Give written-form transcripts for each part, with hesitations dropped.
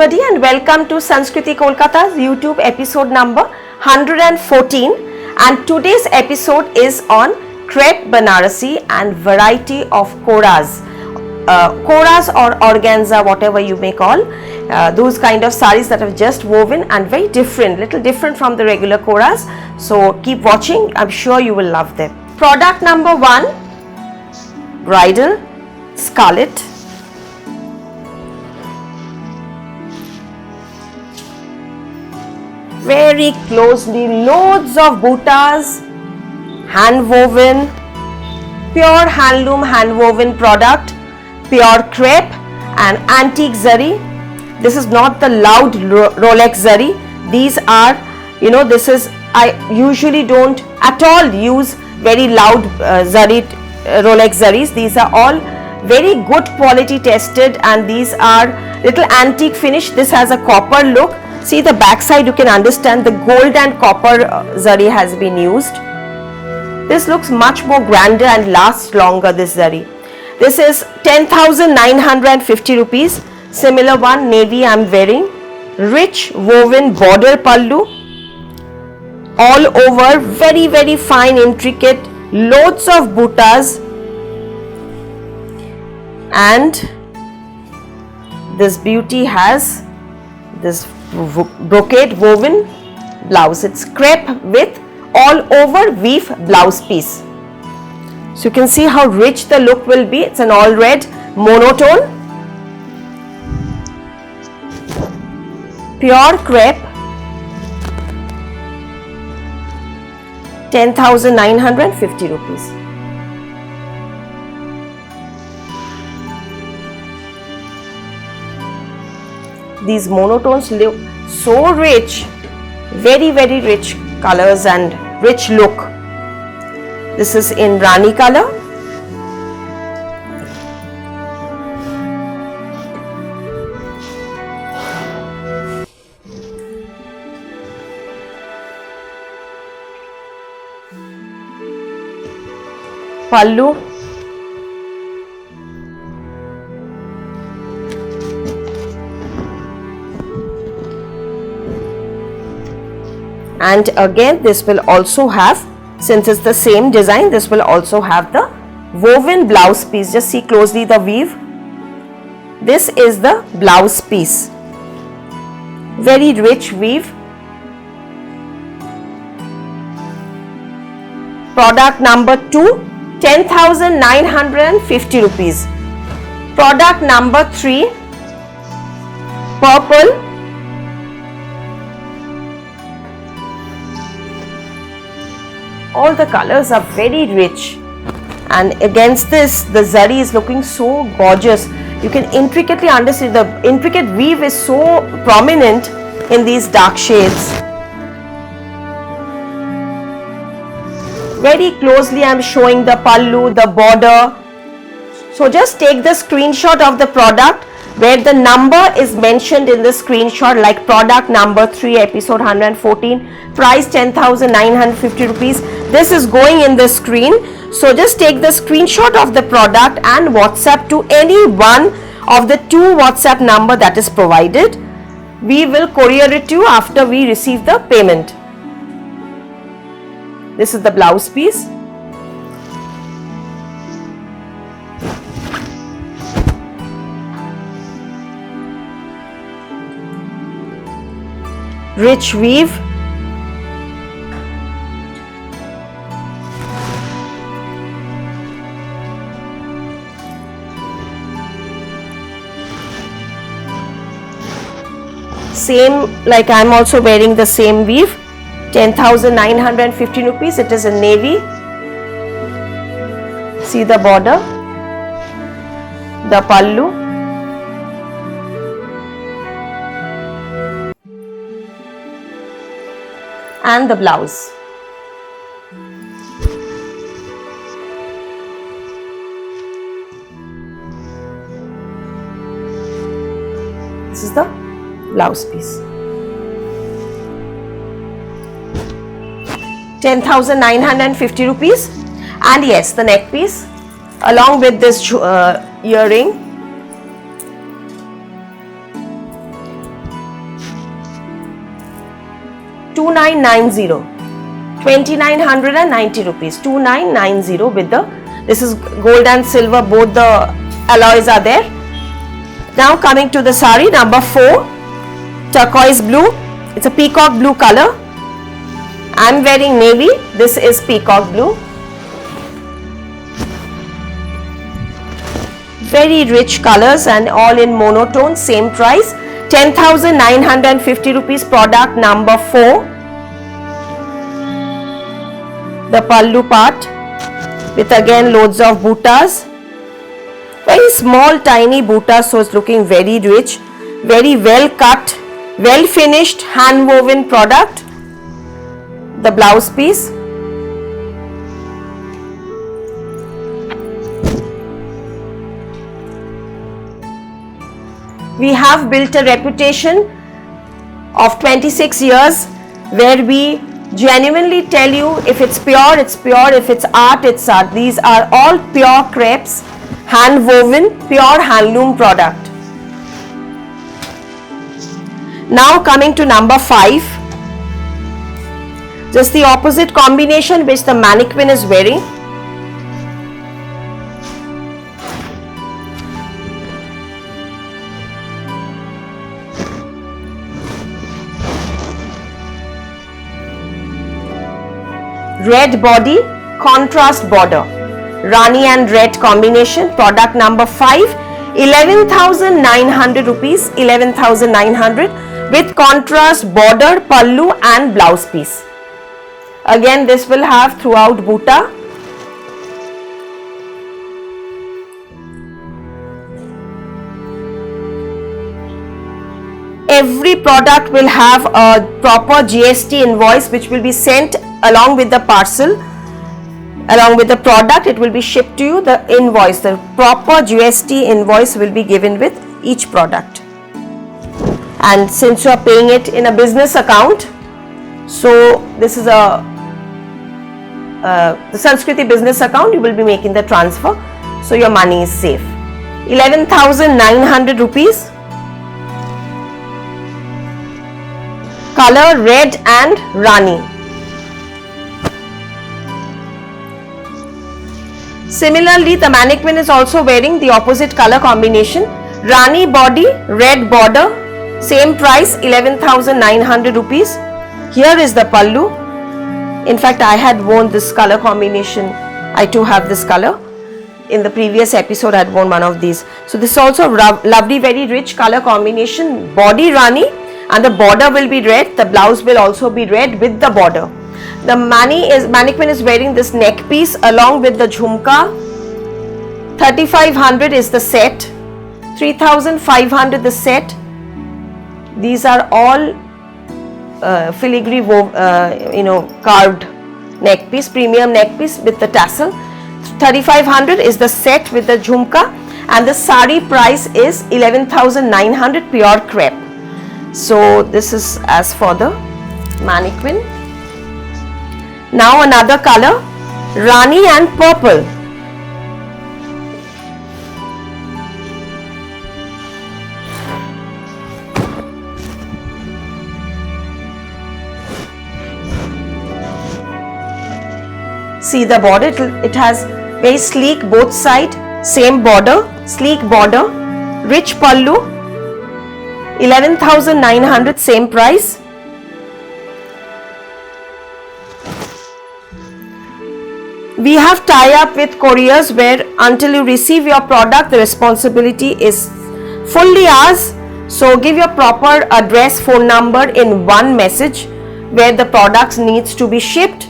everybody and welcome to Sanskriti Kolkata's YouTube episode number 114, and today's episode is on crepe Banarasi and variety of koras. Koras or organza, whatever you may call, those kind of saris that have just woven and very different, little different from the regular koras. So keep watching, I'm sure you will love them. Product number 1, bridal scarlet. Very closely, loads of buttas, hand woven, pure handloom hand woven product, pure crepe and antique zari. This is not the loud Rolex zari. These are, I usually don't at all use very loud zari, Rolex zaris. These are all very good quality tested, and these are little antique finish. This has a copper look. See the back side, you can understand the gold and copper zari has been used. This looks much more grander and lasts longer, this zari. This is 10,950 rupees. Similar one, navy I am wearing. Rich woven border pallu. All over, very, very fine, intricate, loads of buttas. And this beauty has this brocade woven blouse. It's crepe with all over weave blouse piece. So you can see how rich the look will be. It's an all red monotone, pure crepe, 10,950 rupees. These monotones look so rich, very, very rich colors and rich look. This is in Rani color. Pallu. And again, this will also have, since it's the same design, this will also have the woven blouse piece. Just see closely the weave. This is the blouse piece. Very rich weave. Product number 2, 10,950 rupees. Product number 3, purple. All the colors are very rich, and against this the zari is looking so gorgeous. You can intricately understand the intricate weave is so prominent in these dark shades. Very closely I am showing the pallu, the border. So just take the screenshot of the product where the number is mentioned in the screenshot, like product number 3, episode 114, price 10,950 rupees. This is going in the screen. So just take the screenshot of the product and WhatsApp to any one of the 2 WhatsApp number that is provided. We will courier it to you after we receive the payment. This is the blouse piece. Rich weave. Same, like I am also wearing the same weave. 10,950 rupees. It is in navy. See the border, the pallu. And the blouse. This is the blouse piece. 10,950 rupees. And yes, the neck piece along with this earring. 2990. 2990 rupees. 2990 with the, this is gold and silver, both the alloys are there. Now coming to the sari number 4, turquoise blue. It's a peacock blue color. I'm wearing navy. This is peacock blue. Very rich colors and all in monotone. Same price. 10,950 rupees. Product number 4. The pallu part with again loads of buttas. Very small tiny buttas, so it's looking very rich. Very well cut, well finished hand woven product. The blouse piece. We have built a reputation of 26 years where we genuinely tell you if it's pure, it's pure, if it's art, it's art. These are all pure crepes, hand woven, pure handloom product. Now coming to number 5, just the opposite combination which the mannequin is wearing. Red body, contrast border, Rani and red combination. Product number 5, 11,900 rupees, 11,900 with contrast border, pallu and blouse piece. Again this will have throughout butta. Every product will have a proper GST invoice which will be sent along with the parcel, along with the product. It will be shipped to you. The invoice, the proper GST invoice will be given with each product. And since you are paying it in a business account, so this is a the Sanskriti business account, you will be making the transfer, so your money is safe. 11,900 rupees. Color red and Rani. Similarly, the mannequin is also wearing the opposite color combination. Rani body, red border, same price, 11,900 rupees. Here is the pallu. In fact, I had worn this color combination. I too have this color. In the previous episode, I had worn one of these. So this is also lovely, very rich color combination. Body Rani and the border will be red. The blouse will also be red with the border. The mannequin is wearing this neck piece along with the jhumka. 3,500 is the set. 3,500 the set. These are all filigree carved neck piece, premium neck piece with the tassel. 3,500 is the set with the jhumka, and the sari price is 11,900 pure crepe. So this is as for the mannequin. Now another color, Rani and purple. See the border, it has very sleek both side, same border, sleek border, rich pallu, 11,900 same price. We have tie-up with couriers where until you receive your product, the responsibility is fully ours. So give your proper address, phone number in one message where the products needs to be shipped.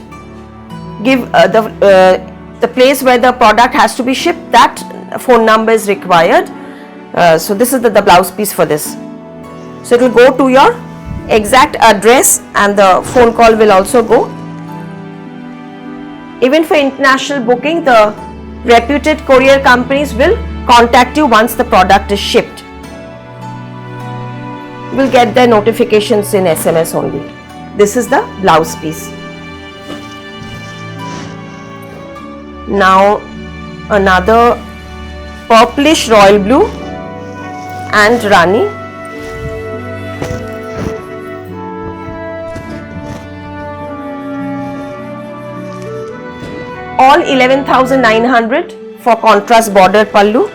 Give the place where the product has to be shipped, that phone number is required. So this is the blouse piece for this. So it will go to your exact address and the phone call will also go. Even for international booking, the reputed courier companies will contact you once the product is shipped. You will get their notifications in SMS only. This is the blouse piece. Now another purplish royal blue and Rani. all 11,900 for contrast border pallu.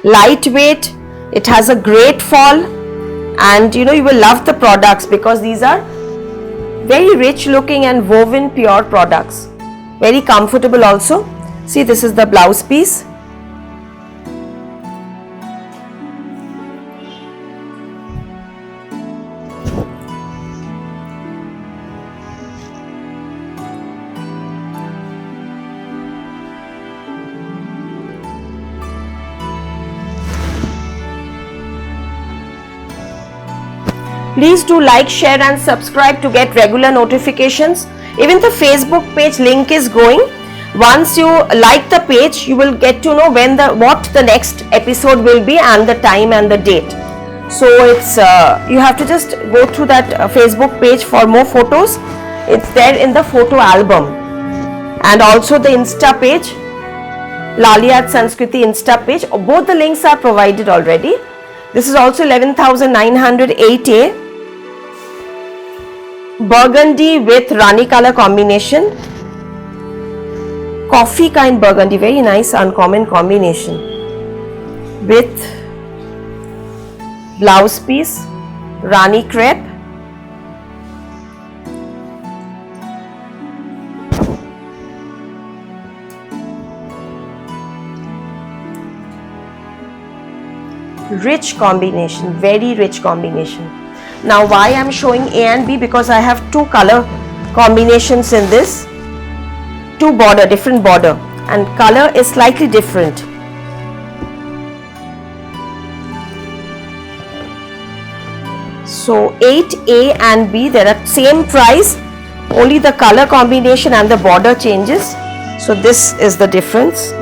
Lightweight, it has a great fall, and you will love the products because these are very rich looking and woven pure products. Very comfortable also. See, this is the blouse piece. Please do like, share and subscribe to get regular notifications. Even the Facebook page link is going. Once you like the page, you will get to know what the next episode will be and the time and the date. So it's you have to just go through that Facebook page for more photos. It's there in the photo album, and also the Insta page, Laliat Sanskriti Insta page. Both the links are provided already. This is also 11,900 8A. Burgundy with Rani color combination. Coffee kind burgundy, very nice uncommon combination. With blouse piece, Rani crepe. Rich combination, very rich combination. Now why I am showing A and B? Because I have two color combinations in this. Two border, different border, and color is slightly different. So 8A and B, they are same price, only the color combination and the border changes. So this is the difference.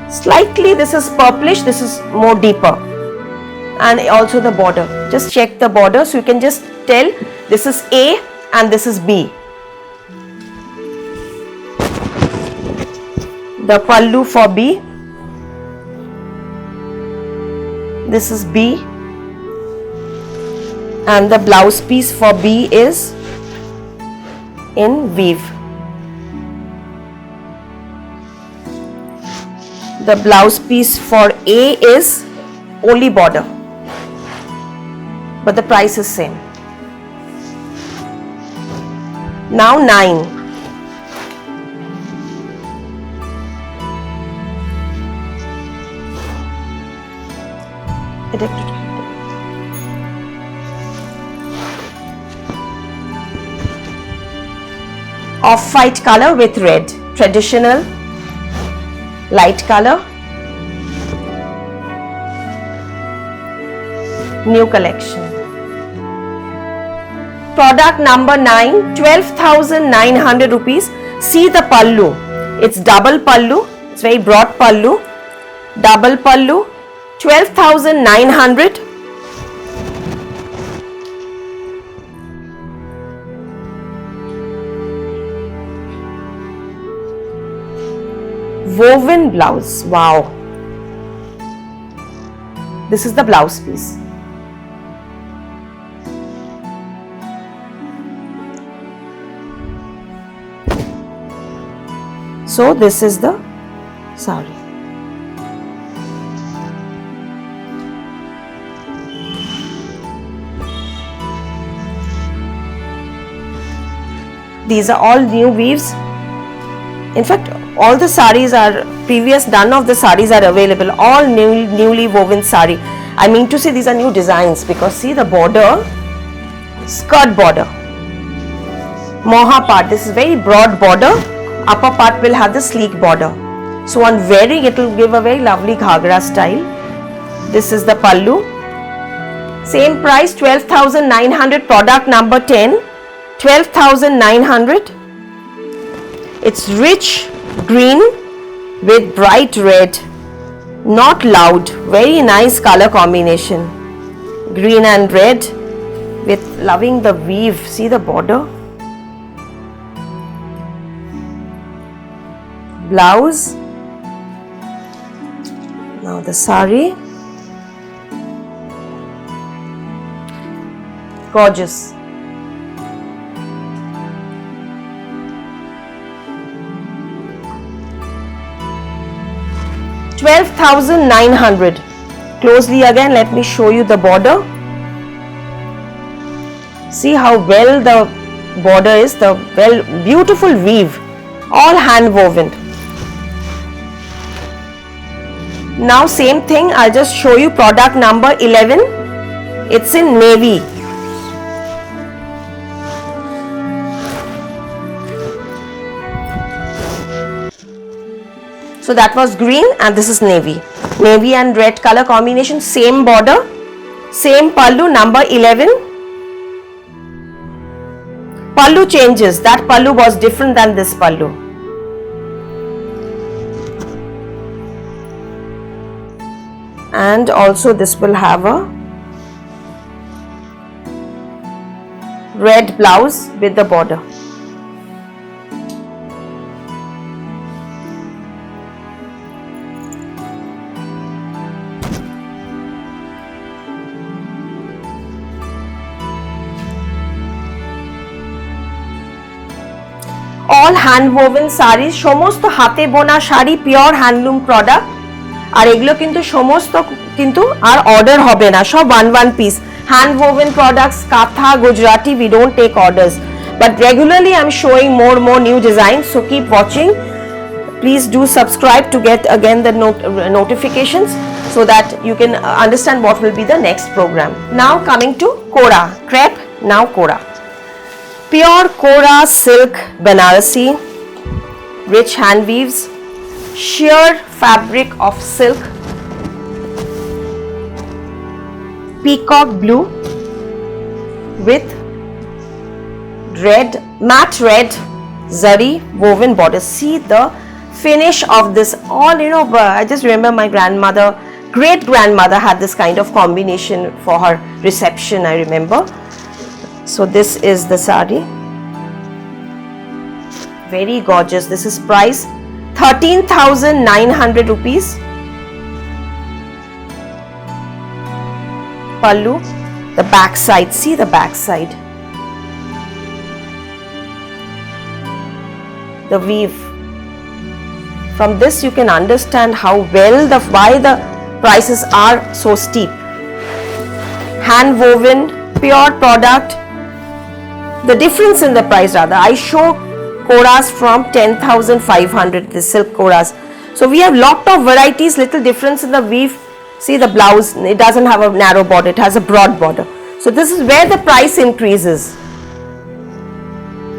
Slightly this is purplish, this is more deeper. And also the border, just check the border, so you can just tell this is A and this is B. The pallu for B, this is B, and the blouse piece for B is in weave. The blouse piece for A is only border, but the price is same. Now 9. Off-white color with red, traditional light color, new collection. Product number 9, 12,900 rupees. See the pallu, it's double pallu, it's very broad pallu, double pallu, 12,900. Woven blouse, wow. This is the blouse piece. So this is the sari. These are all new weaves. In fact, all the saris are previous, none of the saris are available, all newly woven sari. I mean to say these are new designs, because see the border, skirt border, moha part, this is very broad border, upper part will have the sleek border. So on wearing it will give a very lovely ghagra style. This is the pallu. Same price, 12,900, product number 10, 12,900. It's rich green with bright red, not loud, very nice color combination. Green and red with loving the weave. See the border. Blouse. Now the sari. Gorgeous. $12,900. Closely again, let me show you the border. See how well the border is, the beautiful weave, all hand woven. Now same thing, I'll just show you product number 11. It's in navy. So that was green and this is navy. Navy and red color combination, same border, same pallu, number 11. Pallu changes, that pallu was different than this pallu. And also this will have a red blouse with the border. All hand woven sarees, সমস্ত হাতে বোনা sari, pure handloom product. আর এগুলো কিন্তু সমস্ত কিন্তু আর order হবে না, সব one piece hand woven products, কাঁথা, Gujarati, we don't take orders, but regularly I'm showing more new designs, so keep watching. Please do subscribe to get again the notifications so that you can understand what will be the next program. Now coming to Kora crepe, now Kora. Pure Kora silk Banarasi, rich hand weaves, sheer fabric of silk, peacock blue with red, matte red zari woven border. See the finish of this, all I just remember my grandmother, great grandmother had this kind of combination for her reception, I remember. So this is the sari, very gorgeous. This is price 13,900 rupees. Pallu, the back side, see the back side, the weave. From this you can understand how well why the prices are so steep. Hand woven, pure product. The difference in the price, rather, I show Koras from 10,500, the silk Koras. So we have lot of varieties, little difference in the weave. See the blouse, it doesn't have a narrow border, it has a broad border. So this is where the price increases.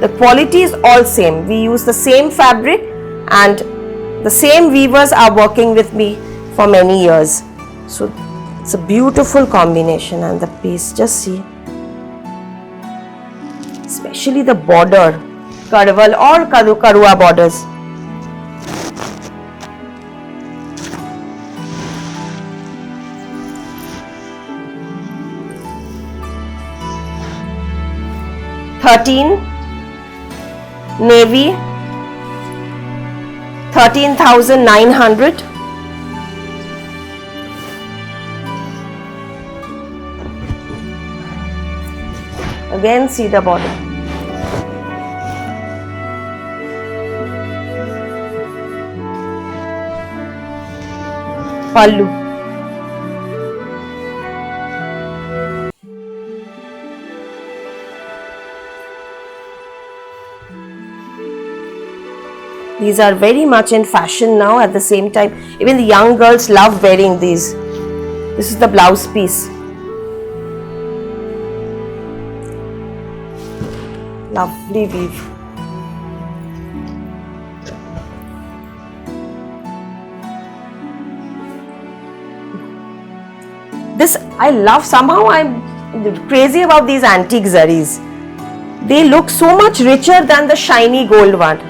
The quality is all same. We use the same fabric and the same weavers are working with me for many years. So it's a beautiful combination, and the piece, just see. Especially the border, Karwal or Karua borders. Navy, 13,900. Again, see the border. Pallu. These are very much in fashion now. At the same time, even the young girls love wearing these. This is the blouse piece. Lovely weave. This I love. Somehow I'm crazy about these antique zaris. They look so much richer than the shiny gold one.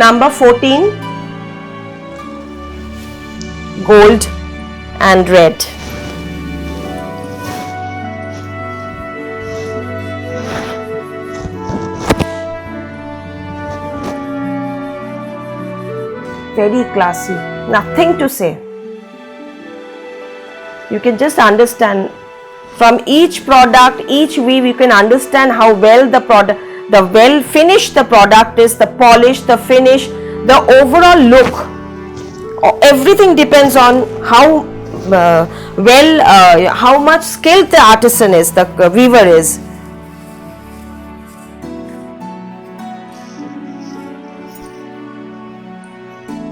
Number 14, gold and red. very classy, nothing to say. You can just understand from each product, each weave, you can understand how well the product, the well finished the product is, the polish, the finish, the overall look. Everything depends on how how much skilled the artisan is, the weaver is.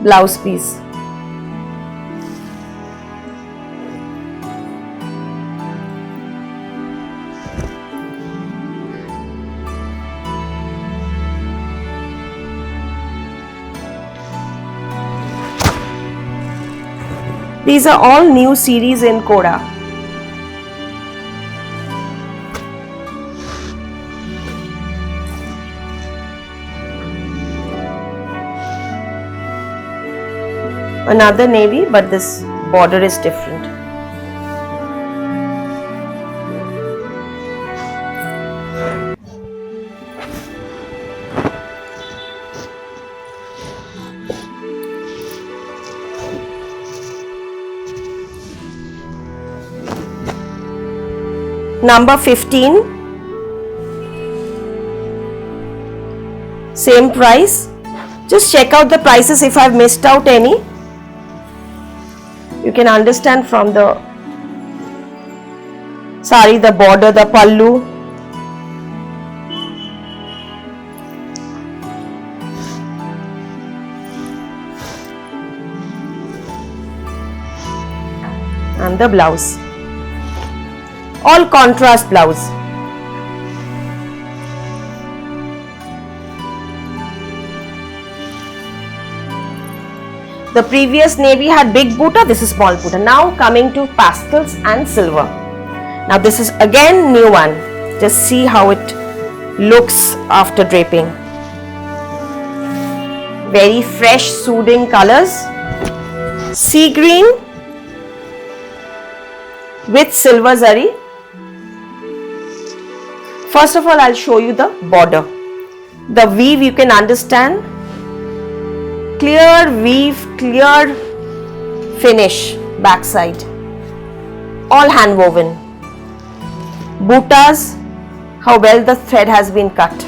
Blouse piece. These are all new series in Coda. Another navy, but this border is different. Number 15, same price. Just check out the prices if I've missed out any. You can understand from the sari, the border, the pallu. And the blouse. All contrast blouse. The previous navy had big butta, this is small butta. Now coming to pastels and silver. Now this is again new one. Just see how it looks after draping. Very fresh, soothing colors. Sea green with silver zari. First of all, I'll show you the border. The weave you can understand. Clear weave, clear finish, backside. All hand woven. Buttas, how well the thread has been cut.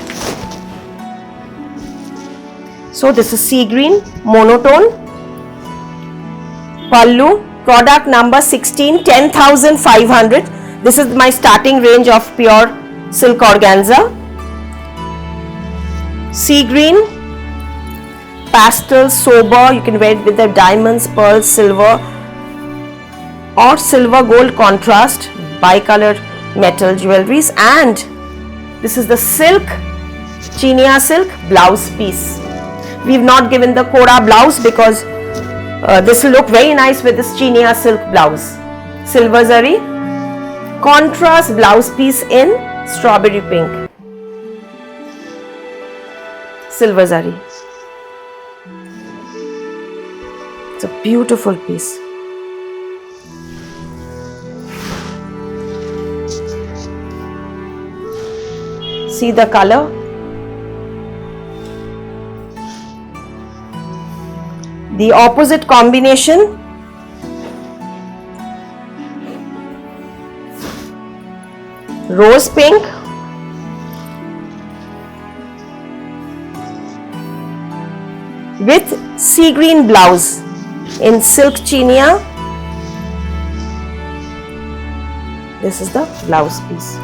So this is sea green, monotone. Pallu, product number 16, 10,500. This is my starting range of pure silk organza. Sea green, pastel, sober, you can wear it with the diamonds, pearls, silver or silver gold contrast, bicolor metal jewelries. And this is the silk, chinia silk blouse piece. We have not given the Coda blouse because this will look very nice with this chinia silk blouse. Silver zari, contrast blouse piece in strawberry pink. Silver zari. It's a beautiful piece. See the color? The opposite combination. Rose pink. With sea green blouse in silk chinia. This is the blouse piece.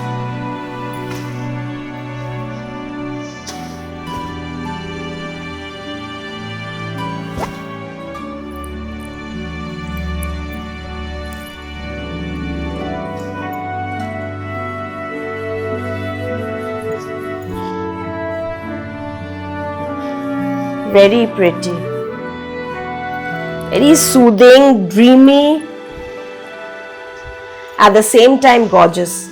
Very pretty, very soothing, dreamy, at the same time gorgeous.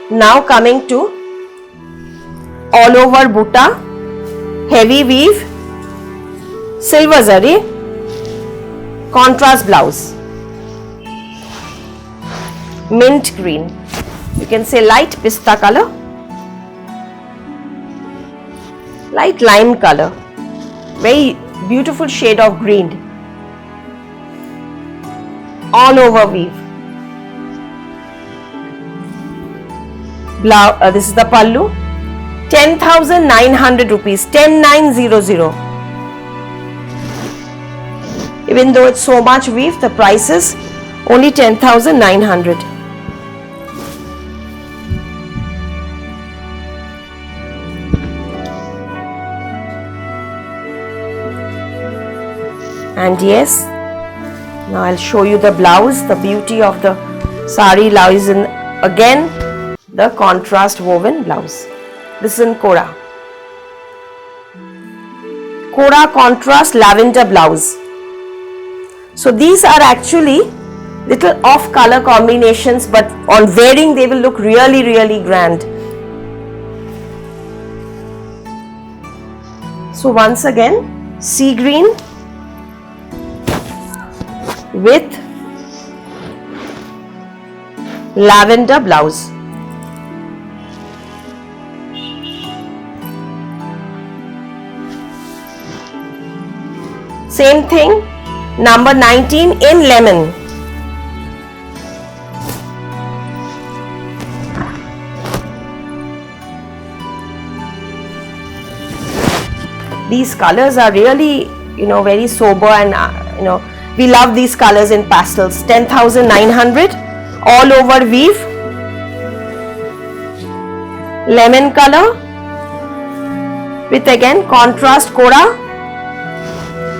Now coming to all over butta, heavy weave, silver zari, contrast blouse, mint green, you can say light pista color, light lime color, Very beautiful shade of green. All over weave. This is the pallu. 10,900 rupees. 10,900. Even though it's so much weave, the price is only 10,900. And yes, now I'll show you the blouse. The beauty of the sari lies in, again, the contrast woven blouse. This is in Kora. Kora contrast lavender blouse. So these are actually little off color combinations, but on wearing they will look really, really grand. So once again, sea green with lavender blouse. Same thing, number 19 in lemon. These colors are really, very sober, and we love these colors in pastels. 10,900, all over weave. Lemon color with again contrast Kora.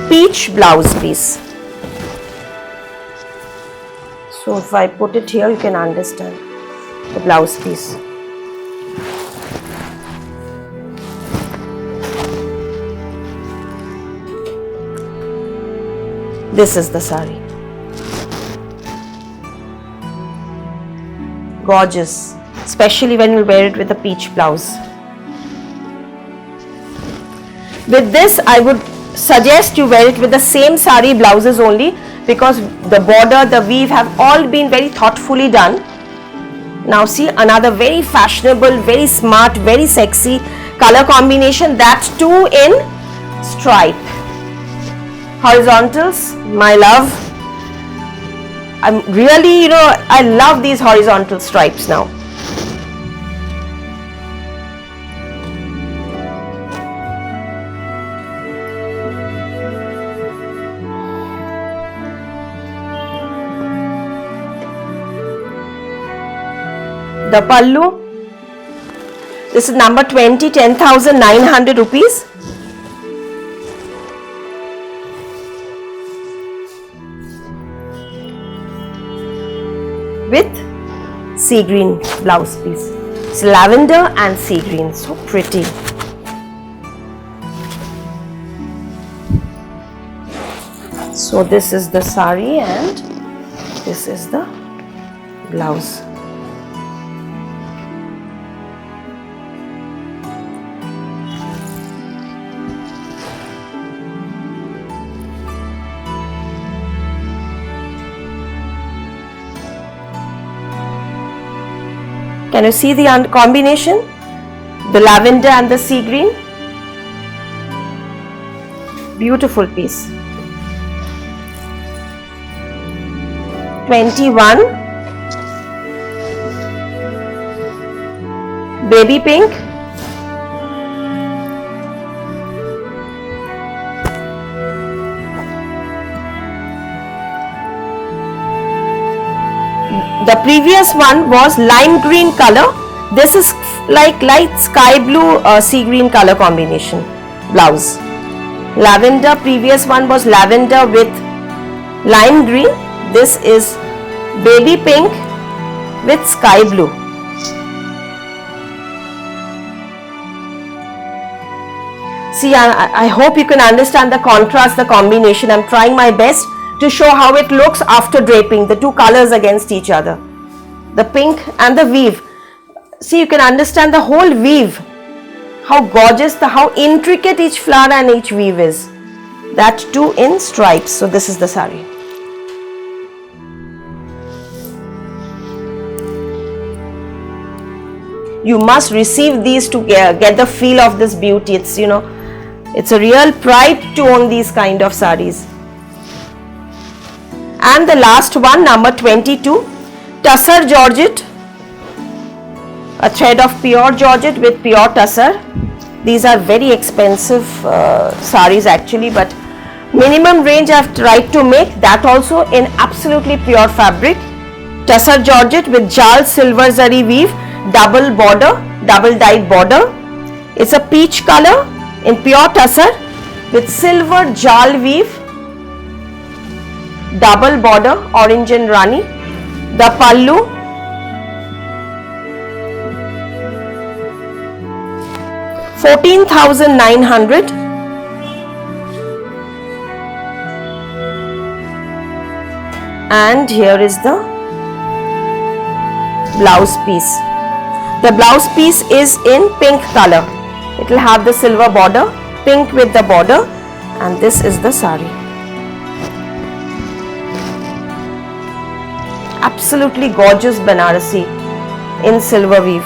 Peach blouse piece. So if I put it here, you can understand the blouse piece. This is the sari. Gorgeous, especially when you wear it with a peach blouse. With this, I would suggest you wear it with the same sari blouses only, because the border, the weave have all been very thoughtfully done. Now see, another very fashionable, very smart, very sexy color combination, that too in stripe. Horizontals, my love. I'm really, I love these horizontal stripes now. The pallu, this is number 20, 10,900 rupees. With sea green blouse piece. It's lavender and sea green, so pretty. So this is the sari and this is the blouse. Can you see the combination? The lavender and the sea green. Beautiful piece. 21. Baby pink. The previous one was lime green color. This is like light sky blue sea green color combination blouse. Lavender, previous one was lavender with lime green. This is baby pink with sky blue. See, I hope you can understand the contrast, the combination. I'm trying my best to show how it looks after draping, the two colors against each other. The pink and the weave. See, you can understand the whole weave. How gorgeous, how intricate each flower and each weave is. That too in stripes. So this is the sari. You must receive these to get the feel of this beauty. It's, It's a real pride to own these kind of sarees. And the last one, number 22, Tussar Georgette, a thread of pure Georgette with pure tussar. These are very expensive sarees actually, but minimum range I have tried to make, that also in absolutely pure fabric. Tussar Georgette with Jal silver zari weave, double border, double dyed border. It's a peach color in pure tussar with silver Jal weave, double border, orange and rani. The pallu, $14,900. And here is the blouse piece. The blouse piece is in pink color. It will have the silver border, pink with the border, and this is the saree. Absolutely gorgeous Banarasi in silver weave.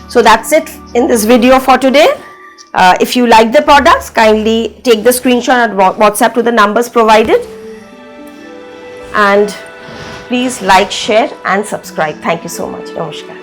So that's it in this video for today. If you like the products, kindly take the screenshot and WhatsApp to the numbers provided. And please like, share and subscribe. Thank you so much. Namaskar.